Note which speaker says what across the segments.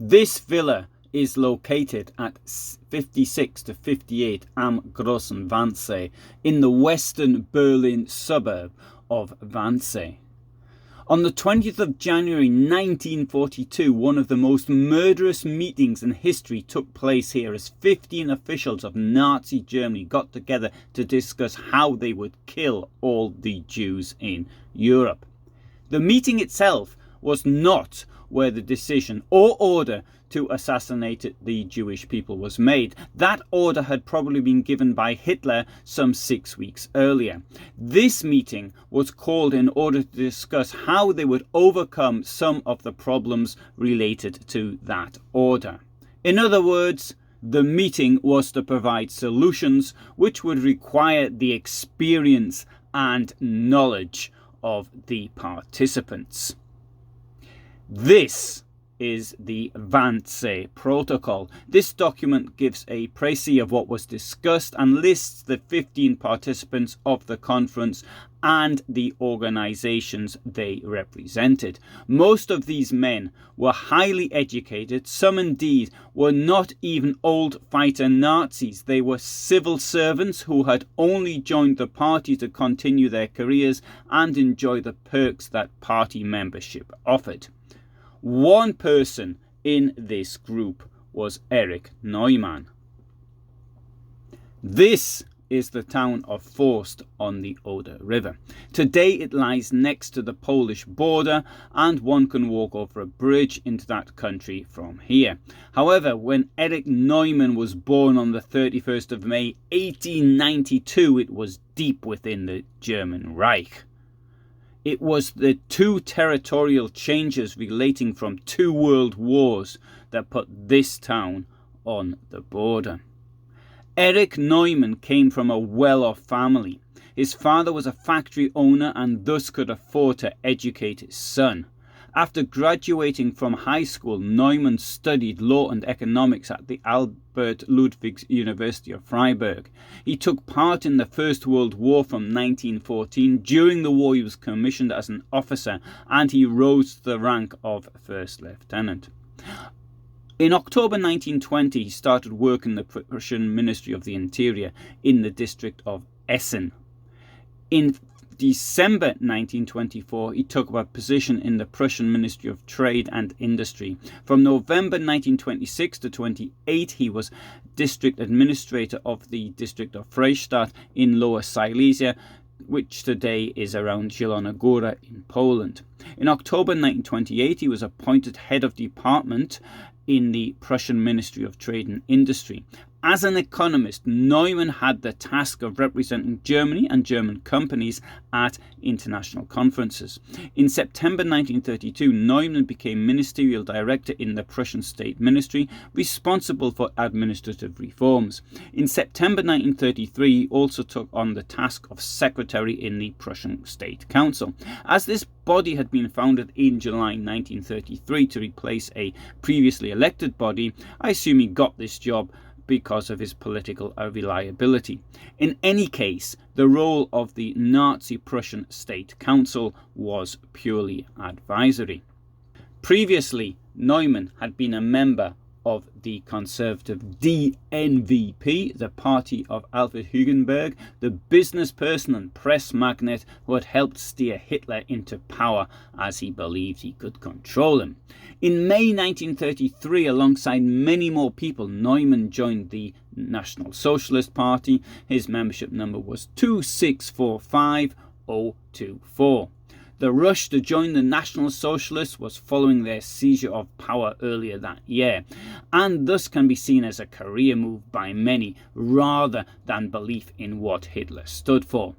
Speaker 1: This villa is located at 56 to 58 am Grossen Wannsee in the western Berlin suburb of Wannsee. On the 20th of January 1942, one of the most murderous meetings in history took place here as 15 officials of Nazi Germany got together to discuss how they would kill all the Jews in Europe. The meeting itself was not where the decision or order to assassinate the Jewish people was made. That order had probably been given by Hitler some 6 weeks earlier. This meeting was called in order to discuss how they would overcome some of the problems related to that order. In other words, the meeting was to provide solutions which would require the experience and knowledge of the participants. This is the Wannsee Protocol. This document gives a précis of what was discussed and lists the 15 participants of the conference and the organizations they represented. Most of these men were highly educated. Some indeed were not even old fighter Nazis. They were civil servants who had only joined the party to continue their careers and enjoy the perks that party membership offered. One person in this group was Erich Neumann. This is the town of Forst on the Oder River. Today it lies next to the Polish border and one can walk over a bridge into that country from here. However, when Erich Neumann was born on the 31st of May 1892, it was deep within the German Reich. It was the two territorial changes relating from 2 world wars that put this town on the border. Erich Neumann came from a well-off family. His father was a factory owner and thus could afford to educate his son. After graduating from high school, Neumann studied law and economics at the Albert Ludwigs University of Freiburg. He took part in the First World War from 1914. During the war, he was commissioned as an officer and he rose to the rank of first lieutenant. In October 1920, he started work in the Prussian Ministry of the Interior in the district of Essen. In December 1924, he took up a position in the Prussian Ministry of Trade and Industry. From November 1926 to 28, he was district administrator of the district of Freistadt in Lower Silesia, which today is around Zielona Góra in Poland. In October 1928, he was appointed head of department in the Prussian Ministry of Trade and Industry. As an economist, Neumann had the task of representing Germany and German companies at international conferences. In September 1932, Neumann became ministerial director in the Prussian State Ministry, responsible for administrative reforms. In September 1933, he also took on the task of secretary in the Prussian State Council. As this body had been founded in July 1933 to replace a previously elected body, I assume he got this job because of his political reliability. In any case, the role of the Nazi Prussian State Council was purely advisory. Previously, Neumann had been a member of the conservative DNVP, the party of Alfred Hugenberg, the business person and press magnate who had helped steer Hitler into power as he believed he could control him. In May 1933, alongside many more people, Neumann joined the National Socialist Party. His membership number was 2645024. The rush to join the National Socialists was following their seizure of power earlier that year, and thus can be seen as a career move by many rather than belief in what Hitler stood for.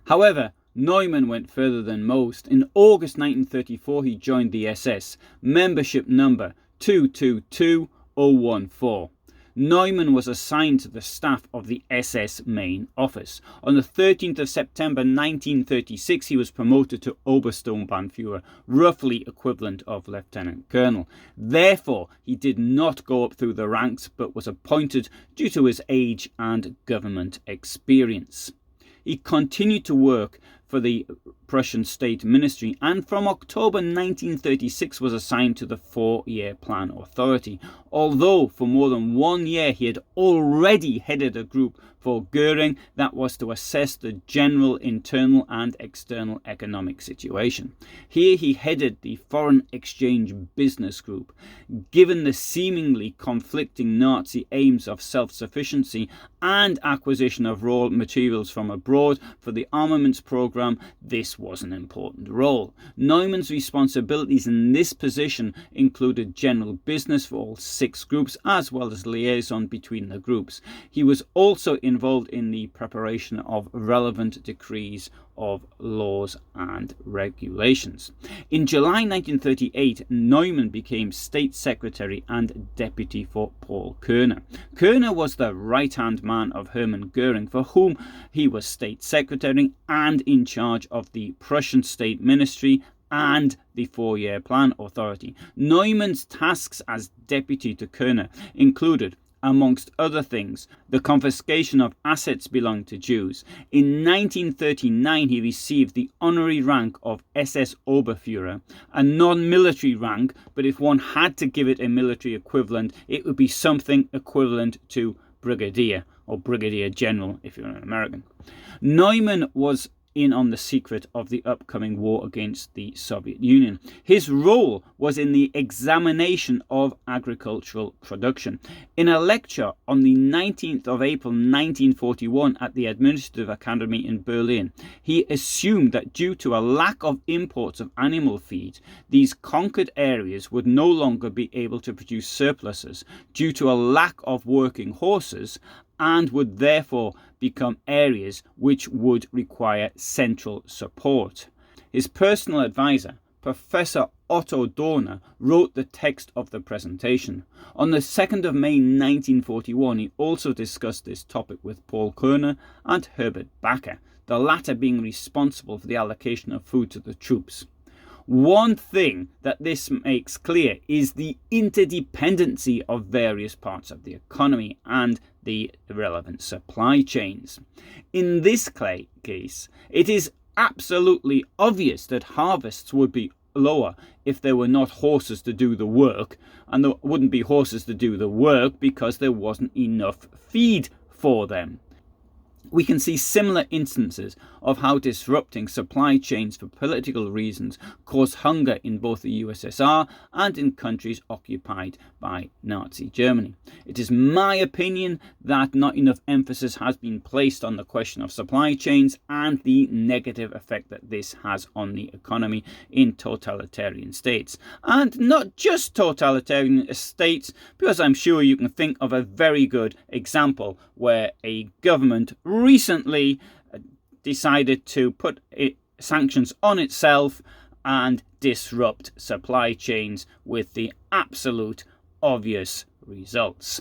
Speaker 1: However, Neumann went further than most. In August 1934, he joined the SS, membership number 222014. Neumann was assigned to the staff of the SS main office. On the 13th of September 1936, he was promoted to Obersturmbannführer, roughly equivalent of lieutenant colonel. Therefore, he did not go up through the ranks, but was appointed due to his age and government experience. He continued to work for the Prussian State Ministry, and from October 1936 was assigned to the 4-year plan authority, although for more than 1 year he had already headed a group for Goering that was to assess the general internal and external economic situation. Here he headed the Foreign Exchange Business Group. Given the seemingly conflicting Nazi aims of self-sufficiency and acquisition of raw materials from abroad for the armaments program, this was an important role. Neumann's responsibilities in this position included general business for all 6 groups, as well as liaison between the groups. He was also involved in the preparation of relevant decrees of laws and regulations. In July 1938, Neumann became State Secretary and Deputy for Paul Körner. Körner was the right-hand man of Hermann Goering, for whom he was State Secretary and in charge of the Prussian State Ministry and the 4-year plan authority. Neumann's tasks as deputy to Körner included, amongst other things, the confiscation of assets belonging to Jews. In 1939, he received the honorary rank of SS Oberführer, a non-military rank, but if one had to give it a military equivalent, it would be something equivalent to brigadier, or brigadier general if you're an American. Neumann was in on the secret of the upcoming war against the Soviet Union. His role was in the examination of agricultural production. In a lecture on the 19th of April 1941 at the Administrative Academy in Berlin, he assumed that due to a lack of imports of animal feed, these conquered areas would no longer be able to produce surpluses due to a lack of working horses, and would therefore become areas which would require central support. His personal advisor, Professor Otto Dorner, wrote the text of the presentation. On the 2nd of May 1941, he also discussed this topic with Paul Körner and Herbert Bacher, the latter being responsible for the allocation of food to the troops. One thing that this makes clear is the interdependency of various parts of the economy and the relevant supply chains. In this case, it is absolutely obvious that harvests would be lower if there were not horses to do the work, and there wouldn't be horses to do the work because there wasn't enough feed for them. We can see similar instances of how disrupting supply chains for political reasons caused hunger in both the USSR and in countries occupied by Nazi Germany. It is my opinion that not enough emphasis has been placed on the question of supply chains and the negative effect that this has on the economy in totalitarian states. And not just totalitarian states, because I'm sure you can think of a very good example where a government recently decided to put sanctions on itself and disrupt supply chains with the absolute obvious results.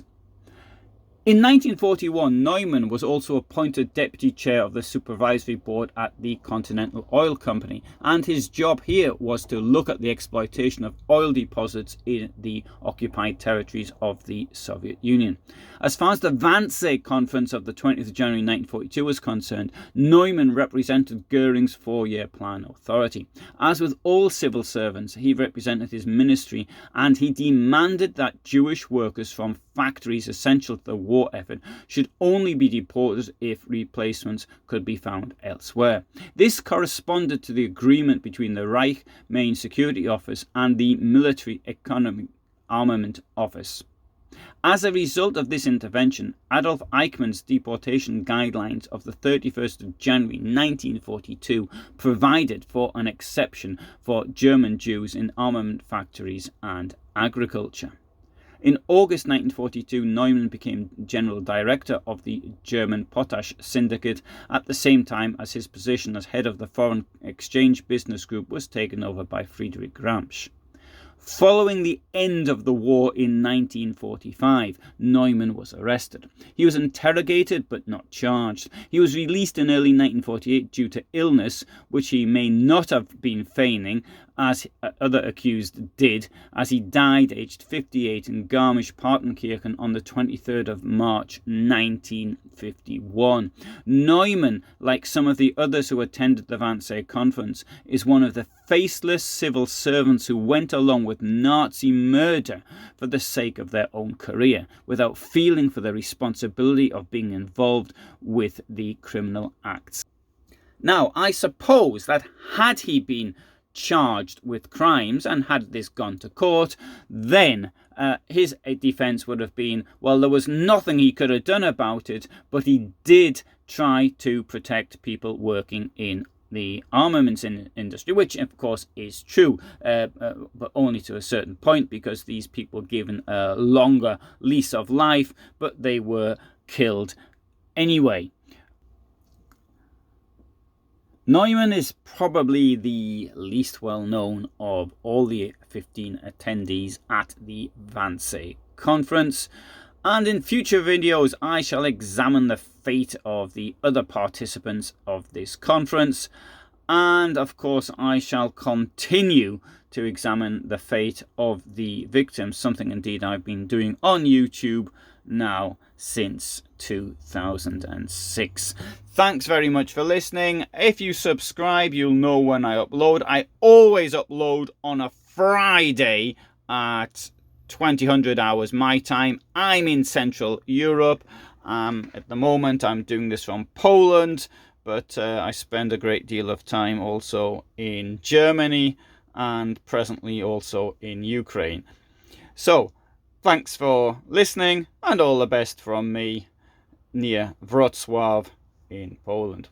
Speaker 1: In 1941, Neumann was also appointed deputy chair of the supervisory board at the Continental Oil Company, and his job here was to look at the exploitation of oil deposits in the occupied territories of the Soviet Union. As far as the Wannsee Conference of the 20th of January 1942 was concerned, Neumann represented Goering's 4-year plan authority. As with all civil servants, he represented his ministry, and he demanded that Jewish workers from factories essential to the war effort should only be deported if replacements could be found elsewhere. This corresponded to the agreement between the Reich Main Security Office and the Military Economic Armament Office. As a result of this intervention, Adolf Eichmann's deportation guidelines of the 31st of January 1942 provided for an exception for German Jews in armament factories and agriculture. In August 1942, Neumann became General Director of the German Potash Syndicate at the same time as his position as head of the Foreign Exchange Business Group was taken over by Friedrich Gramsci. Following the end of the war in 1945, Neumann was arrested. He was interrogated but not charged. He was released in early 1948 due to illness, which he may not have been feigning, as other accused did, as he died aged 58 in Garmisch-Partenkirchen on the 23rd of March 1951. Neumann, like some of the others who attended the Wannsee Conference, is one of the faceless civil servants who went along with Nazi murder for the sake of their own career, without feeling for the responsibility of being involved with the criminal acts. Now, I suppose that had he been charged with crimes and had this gone to court, then his defense would have been, well, there was nothing he could have done about it, but he did try to protect people working in the armaments industry, which of course is true, but only to a certain point, because these people were given a longer lease of life, but they were killed anyway. Neumann is probably the least well known of all the 15 attendees at the Wannsee Conference, and in future videos I shall examine the fate of the other participants of this conference, and of course I shall continue to examine the fate of the victims, something indeed I've been doing on YouTube now since 2006. Thanks very much for listening. If you subscribe, you'll know when I upload. I always upload on a Friday at 2000 hours my time. I'm in Central Europe. At the moment I'm doing this from Poland, but I spend a great deal of time also in Germany and presently also in Ukraine. So thanks for listening, and all the best from me near Wrocław in Poland.